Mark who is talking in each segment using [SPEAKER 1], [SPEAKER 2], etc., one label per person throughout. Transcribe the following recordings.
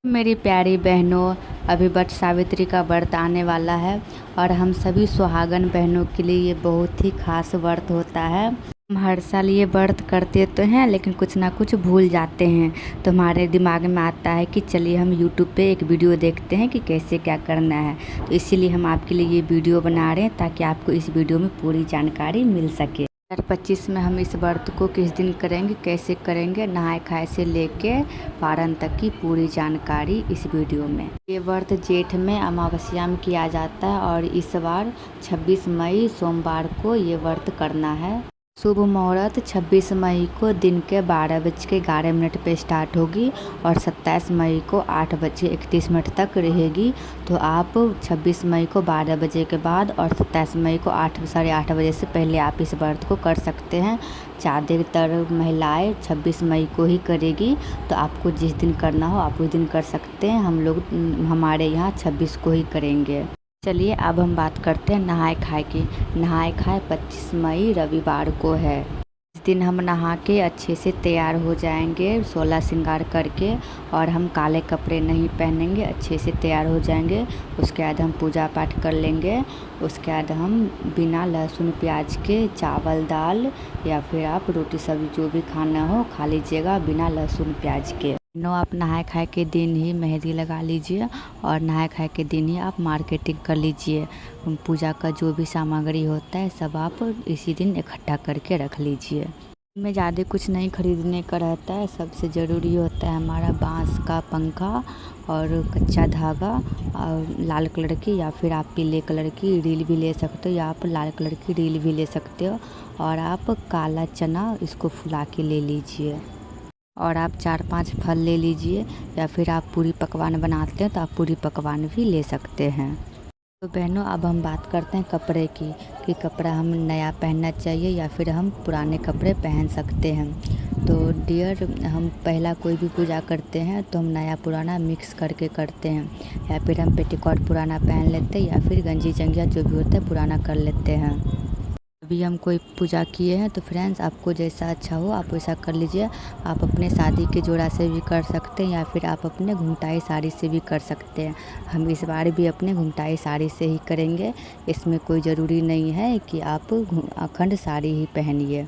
[SPEAKER 1] मेरी प्यारी बहनों, अभी वट सावित्री का व्रत आने वाला है और हम सभी सुहागन बहनों के लिए ये बहुत ही खास व्रत होता है। हम हर साल ये व्रत करते तो हैं लेकिन कुछ ना कुछ भूल जाते हैं, तो हमारे दिमाग में आता है कि चलिए हम YouTube पे एक वीडियो देखते हैं कि कैसे क्या करना है। तो इसीलिए हम आपके लिए ये वीडियो बना रहे हैं ताकि आपको इस वीडियो में पूरी जानकारी मिल सके। 2025 में हम इस व्रत को किस दिन करेंगे, कैसे करेंगे, नहाए खाए से लेके पारण तक की पूरी जानकारी इस वीडियो में। ये व्रत जेठ में अमावस्या में किया जाता है और इस बार 26 मई सोमवार को ये व्रत करना है। शुभ मुहूर्त 26 मई को दिन के 12:11 पे स्टार्ट होगी और 27 मई को 8:31 तक रहेगी। तो आप 26 मई को 12 बजे के बाद और 27 मई को 8 साढ़े 8 बजे से पहले आप इस व्रत को कर सकते हैं। ज़्यादातर महिलाएं 26 मई को ही करेगी, तो आपको जिस दिन करना हो आप उस दिन कर सकते हैं। हम लोग हमारे यहाँ 26 को ही करेंगे। चलिए अब हम बात करते हैं नहाए खाए की। नहाए खाए 25 मई रविवार को है। इस दिन हम नहा के अच्छे से तैयार हो जाएंगे 16 श्रृंगार करके, और हम काले कपड़े नहीं पहनेंगे, अच्छे से तैयार हो जाएंगे। उसके बाद हम पूजा पाठ कर लेंगे। उसके बाद हम बिना लहसुन प्याज के चावल दाल या फिर आप रोटी सब्जी जो भी खाना हो खा लीजिएगा बिना लहसुन प्याज के। आप नहाए खाए के दिन ही मेहंदी लगा लीजिए और नहाए खाए के दिन ही आप मार्केटिंग कर लीजिए। पूजा का जो भी सामग्री होता है सब आप इसी दिन इकट्ठा करके रख लीजिए। में ज़्यादा कुछ नहीं खरीदने का रहता है, सबसे ज़रूरी होता है हमारा बांस का पंखा और कच्चा धागा और लाल कलर की या फिर आप पीले कलर की रील भी ले सकते हो, या आप लाल कलर की रील भी ले सकते हो। और आप काला चना इसको फुला के ले लीजिए और आप 4-5 फल ले लीजिए, या फिर आप पूरी पकवान बनाते हैं तो आप पूरी पकवान भी ले सकते हैं। तो बहनों अब हम बात करते हैं कपड़े की कि कपड़ा हम नया पहनना चाहिए या फिर हम पुराने कपड़े पहन सकते हैं। तो डियर, हम पहला कोई भी पूजा करते हैं तो हम नया पुराना मिक्स करके करते हैं, या फिर हम पेटीकोट पुराना पहन लेते हैं या फिर गंजी जंगिया जो भी होता है पुराना कर लेते हैं। अभी हम कोई पूजा किए हैं तो फ्रेंड्स आपको जैसा अच्छा हो आप वैसा कर लीजिए। आप अपने शादी के जोड़ा से भी कर सकते हैं या फिर आप अपने घुंघटाई साड़ी से भी कर सकते हैं। हम इस बार भी अपने घुंघटाई साड़ी से ही करेंगे। इसमें कोई ज़रूरी नहीं है कि आप अखंड साड़ी ही पहनिए,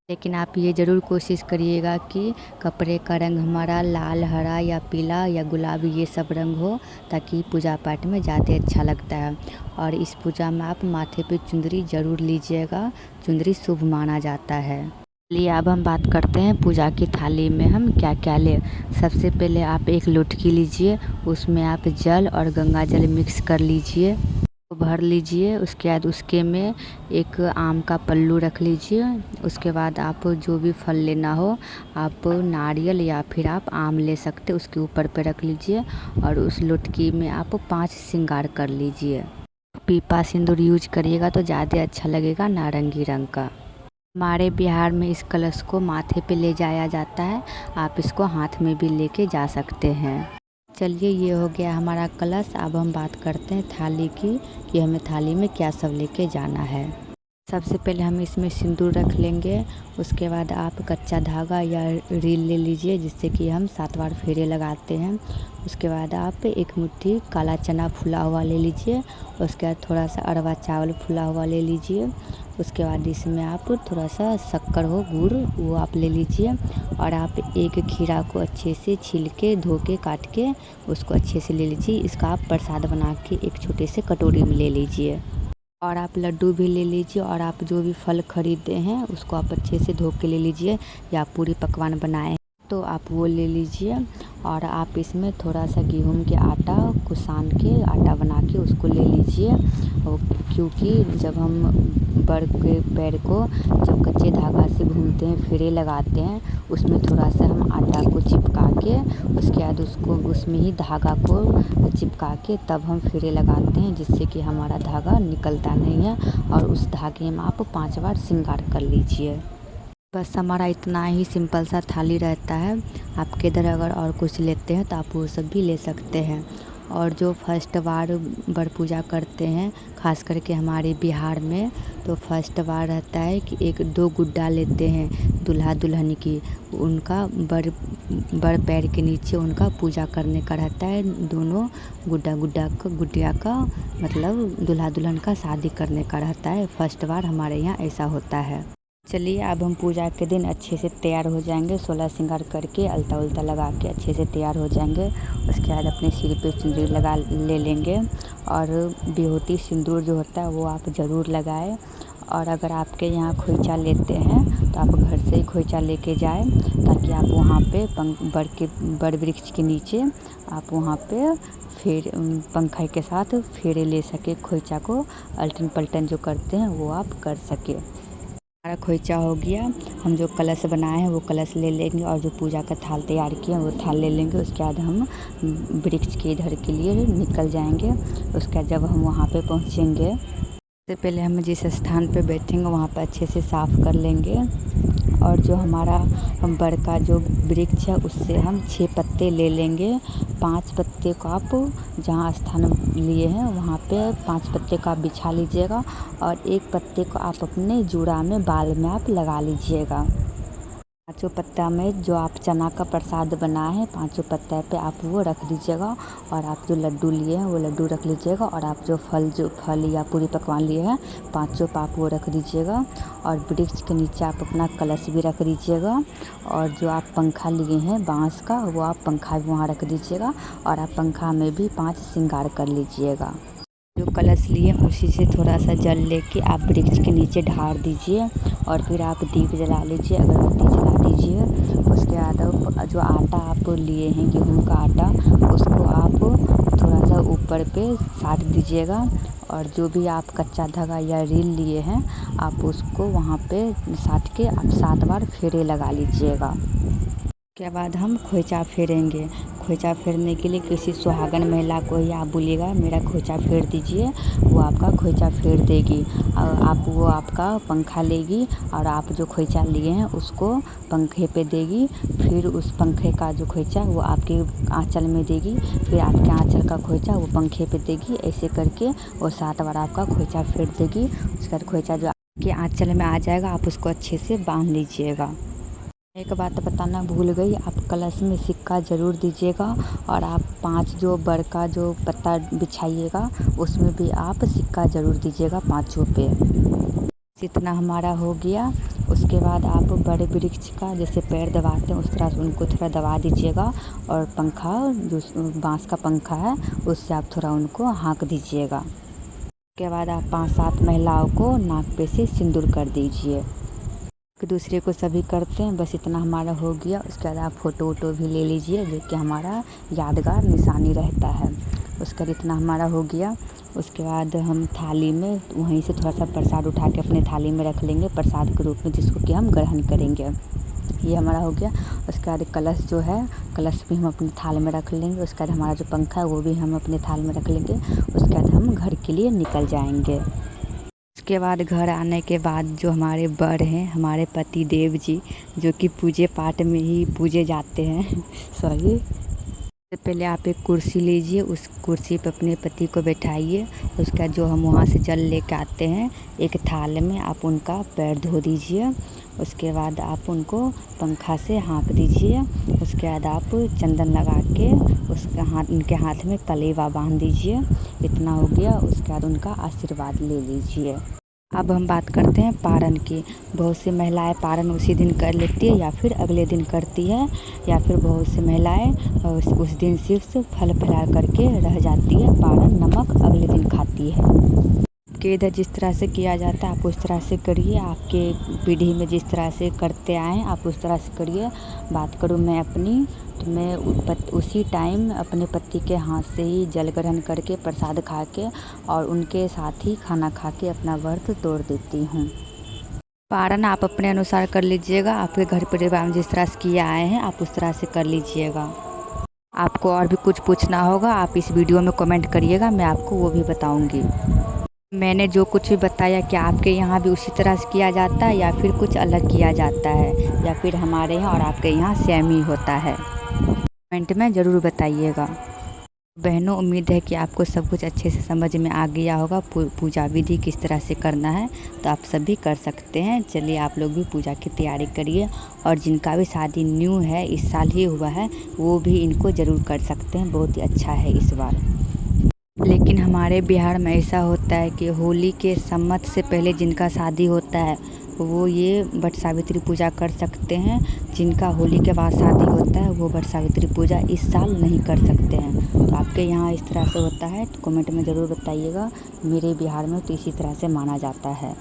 [SPEAKER 1] लेकिन आप ये ज़रूर कोशिश करिएगा कि कपड़े का रंग हमारा लाल, हरा या पीला या गुलाबी ये सब रंग हो, ताकि पूजा पाठ में ज़्यादा अच्छा लगता है। और इस पूजा में आप माथे पे चुंदरी ज़रूर लीजिएगा, चुंदरी शुभ माना जाता है। चलिए अब हम बात करते हैं पूजा की थाली में हम क्या क्या लें। सबसे पहले आप एक लोटकी लीजिए, उसमें आप जल और गंगा जल मिक्स कर लीजिए, भर लीजिए। उसके बाद उसके में एक आम का पल्लू रख लीजिए। उसके बाद आप जो भी फल लेना हो, आप नारियल या फिर आप आम ले सकते, उसके ऊपर पे रख लीजिए और उस लोटकी में आप 5 श्रृंगार कर लीजिए। पीपा सिंदूर यूज करिएगा तो ज़्यादा अच्छा लगेगा, नारंगी रंग का। हमारे बिहार में इस कलश को माथे पे ले जाया जाता है, आप इसको हाथ में भी लेके जा सकते हैं। चलिए ये हो गया हमारा कलश। अब हम बात करते हैं थाली की कि हमें थाली में क्या सब लेके जाना है। सबसे पहले हम इसमें सिंदूर रख लेंगे। उसके बाद आप कच्चा धागा या रील ले लीजिए जिससे कि हम 7 बार फेरे लगाते हैं। उसके बाद आप एक मुट्ठी काला चना फुला हुआ ले लीजिए। उसके बाद थोड़ा सा अरवा चावल फुला हुआ ले लीजिए। उसके बाद इसमें आप थोड़ा सा शक्कर हो, गुड़, वो आप ले लीजिए। और आप एक खीरा को अच्छे से छील के धो के काट के उसको अच्छे से ले लीजिए। इसका आप प्रसाद बना के एक छोटे से कटोरी में ले लीजिए। और आप लड्डू भी ले लीजिए, और आप जो भी फल खरीदे हैं उसको आप अच्छे से धो के ले लीजिए, या पूरी पकवान बनाए तो आप वो ले लीजिए। और आप इसमें थोड़ा सा गेहूं के आटा को सान के आटा बना के उसको ले लीजिए। क्योंकि जब हम बड़ के पैर को जब कच्चे धागा से घूमते हैं, फेरे लगाते हैं, उसमें थोड़ा सा हम आटा को चिपका के उसके बाद उसको उसमें ही धागा को चिपका के तब हम फेरे लगाते हैं, जिससे कि हमारा धागा निकलता नहीं है। और उस धागे में आप 5 बार श्रृंगार कर लीजिए। बस हमारा इतना ही सिंपल सा थाली रहता है। आपके इधर अगर और कुछ लेते हैं तो आप वो सब भी ले सकते हैं। और जो फर्स्ट बार वर पूजा करते हैं ख़ास करके हमारे बिहार में, तो फर्स्ट बार रहता है कि 1-2 गुड्डा लेते हैं दूल्हा दुल्हन की, उनका वर पैर के नीचे उनका पूजा करने का रहता है। दोनों गुड्डिया का मतलब दूल्हा दुल्हन का शादी करने का रहता है। फर्स्ट बार हमारे यहाँ ऐसा होता है। चलिए अब हम पूजा के दिन अच्छे से तैयार हो जाएंगे, 16 श्रृंगार करके अलता उल्ता लगा के अच्छे से तैयार हो जाएंगे। उसके बाद अपने सिर पे चुनरी लगा ले लेंगे और विभूति सिंदूर जो होता है वो आप ज़रूर लगाएं। और अगर आपके यहाँ खोइचा लेते हैं तो आप घर से ही खोइचा लेके जाएं, ताकि आप वहाँ पे बड़ वृक्ष के नीचे आप वहाँ पे फिर पंखा के साथ फेरे ले सके, खोइचा को अल्टन पल्टन जो करते हैं वो आप कर सके। हमारा खोइचा हो गया। हम जो कलश बनाए हैं वो कलश ले लेंगे और जो पूजा का थाल तैयार किए हैं वो थाल ले लेंगे। उसके बाद हम वृक्ष के इधर के लिए निकल जाएंगे। उसके बाद जब हम वहाँ पे पहुँचेंगे, सबसे पहले हम जिस स्थान पे बैठेंगे वहाँ पर अच्छे से साफ़ कर लेंगे। और जो हमारा बड़ का जो वृक्ष है उससे हम 6 पत्ते ले लेंगे। 5 पत्ते को आप जहाँ स्थान लिए हैं वहाँ पे 5 पत्ते को आप बिछा लीजिएगा और 1 पत्ते को आप अपने जूड़ा में बाल में आप लगा लीजिएगा। 5 पत्ता में जो आप चना का प्रसाद बनाए हैं 5 पत्ते पे आप वो रख दीजिएगा। और आप जो लड्डू लिए हैं वो लड्डू रख लीजिएगा। और आप जो फल या पूरी पकवान लिए हैं 5 पे आप वो रख दीजिएगा। और वृक्ष के नीचे आप अपना कलश भी रख दीजिएगा। और जो आप पंखा लिए हैं बांस का वो आप पंखा भी वहाँ रख दीजिएगा। और आप पंखा में भी 5 श्रृंगार कर लीजिएगा। जो कलश लिए उसी से थोड़ा सा जल लेके आप वृक्ष के नीचे ढार दीजिए और फिर आप दीप जला लीजिए, अगरबत्ती जला दीजिए। उसके बाद जो आटा आप लिए हैं गेहूं का आटा उसको आप थोड़ा सा ऊपर पे साट दीजिएगा। और जो भी आप कच्चा धागा या रील लिए हैं आप उसको वहाँ पे साट के आप 7 बार फेरे लगा लीजिएगा। उसके बाद हम खोइचा फेरेंगे। खोइचा फेरने के लिए किसी सुहागन महिला को ही आप बोलिएगा मेरा खोइचा फेर दीजिए, वो आपका खोइचा फेर देगी। और वो आपका पंखा लेगी और आप जो खोइचा लिए हैं उसको पंखे पे देगी। फिर उस पंखे का जो खोइचा वो आपके आंचल में देगी, फिर आपके आंचल का खोइचा वो पंखे पे देगी। ऐसे करके वो 7 बार आपका खोइचा फेर देगी। उसके बाद खोइचा जो आपके आंचल में आ जाएगा आप उसको अच्छे से बांध लीजिएगा। एक बात बताना भूल गई, आप कलश में सिक्का ज़रूर दीजिएगा। और आप 5 जो बड़ का जो पत्ता बिछाइएगा उसमें भी आप सिक्का ज़रूर दीजिएगा 5 पे। इतना हमारा हो गया। उसके बाद आप बड़े वृक्ष का जैसे पैर दबाते हैं उस तरह से उनको थोड़ा दबा दीजिएगा। और पंखा जो बांस का पंखा है उससे आप थोड़ा उनको हाँक दीजिएगा। उसके बाद आप 5-7 महिलाओं को नाक पे से सिंदूर कर दीजिए। एक दूसरे को सभी करते हैं। बस इतना हमारा हो गया। उसके बाद आप फ़ोटो वोटो भी ले लीजिए जो कि हमारा यादगार निशानी रहता है। उसके बाद इतना हमारा हो गया। उसके बाद हम थाली में वहीं से थोड़ा सा प्रसाद उठा के अपने थाली में रख लेंगे प्रसाद के रूप में, जिसको कि हम ग्रहण करेंगे। ये हमारा हो गया। उसके बाद कलश जो है कलश भी हम अपने थाल में रख लेंगे। उसके बाद हमारा जो पंखा है वो भी हम अपने थाल में रख लेंगे। उसके बाद हम घर के लिए निकल जाएंगे। उसके बाद घर आने के बाद जो हमारे बड़ हैं हमारे पति देव जी जो कि पूजे पाठ में ही पूजे जाते हैं सॉरी। सबसे पहले आप एक कुर्सी लीजिए, उस कुर्सी पर अपने पति को बैठाइए। उसके बाद जो हम वहाँ से जल लेके आते हैं एक थाल में आप उनका पैर धो दीजिए। उसके बाद आप उनको पंखा से हाँक दीजिए। उसके बाद आप चंदन लगा के उनके हाथ में कलेवा बांध दीजिए। इतना हो गया। उसके बाद उनका आशीर्वाद ले लीजिए। अब हम बात करते हैं पारण की। बहुत सी महिलाएं पारण उसी दिन कर लेती है या फिर अगले दिन करती है, या फिर बहुत सी महिलाएं उस दिन सिर्फ फल फलाहार करके रह जाती है, पारण नमक अगले दिन खाती है। आपके इधर जिस तरह से किया जाता है आप उस तरह से करिए। आपके पीढ़ी में जिस तरह से करते आए हैं आप उस तरह से करिए। बात करूँ मैं अपनी, तो मैं उसी टाइम अपने पति के हाथ से ही जल ग्रहण करके प्रसाद खा के और उनके साथ ही खाना खा के अपना व्रत तोड़ देती हूँ। पारण आप अपने अनुसार कर लीजिएगा। आपके घर परिवार में जिस तरह से किए आए हैं आप उस तरह से कर लीजिएगा। आपको और भी कुछ पूछना होगा आप इस वीडियो में कमेंट करिएगा, मैं आपको वो भी बताऊँगी। मैंने जो कुछ भी बताया क्या आपके यहाँ भी उसी तरह से किया जाता है या फिर कुछ अलग किया जाता है, या फिर हमारे यहाँ और आपके यहाँ सेम ही होता है? कमेंट में ज़रूर बताइएगा। बहनों, उम्मीद है कि आपको सब कुछ अच्छे से समझ में आ गया होगा। पूजा विधि किस तरह से करना है तो आप सभी कर सकते हैं। चलिए आप लोग भी पूजा की तैयारी करिए, और जिनका भी शादी न्यू है, इस साल ही हुआ है, वो भी इनको ज़रूर कर सकते हैं। बहुत ही अच्छा है इस बार। लेकिन हमारे बिहार में ऐसा होता है कि होली के सम्मत से पहले जिनका शादी होता है वो ये वट सावित्री पूजा कर सकते हैं। जिनका होली के बाद शादी होता है वो वट सावित्री पूजा इस साल नहीं कर सकते हैं। तो आपके यहाँ इस तरह से होता है तो कमेंट में ज़रूर बताइएगा। मेरे बिहार में तो इसी तरह से माना जाता है।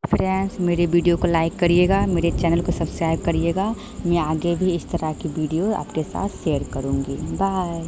[SPEAKER 1] फ्रेंड्स, मेरे वीडियो को लाइक करिएगा, मेरे चैनल को सब्सक्राइब करिएगा। मैं आगे भी इस तरह की वीडियो आपके साथ शेयर करूँगी। बाय।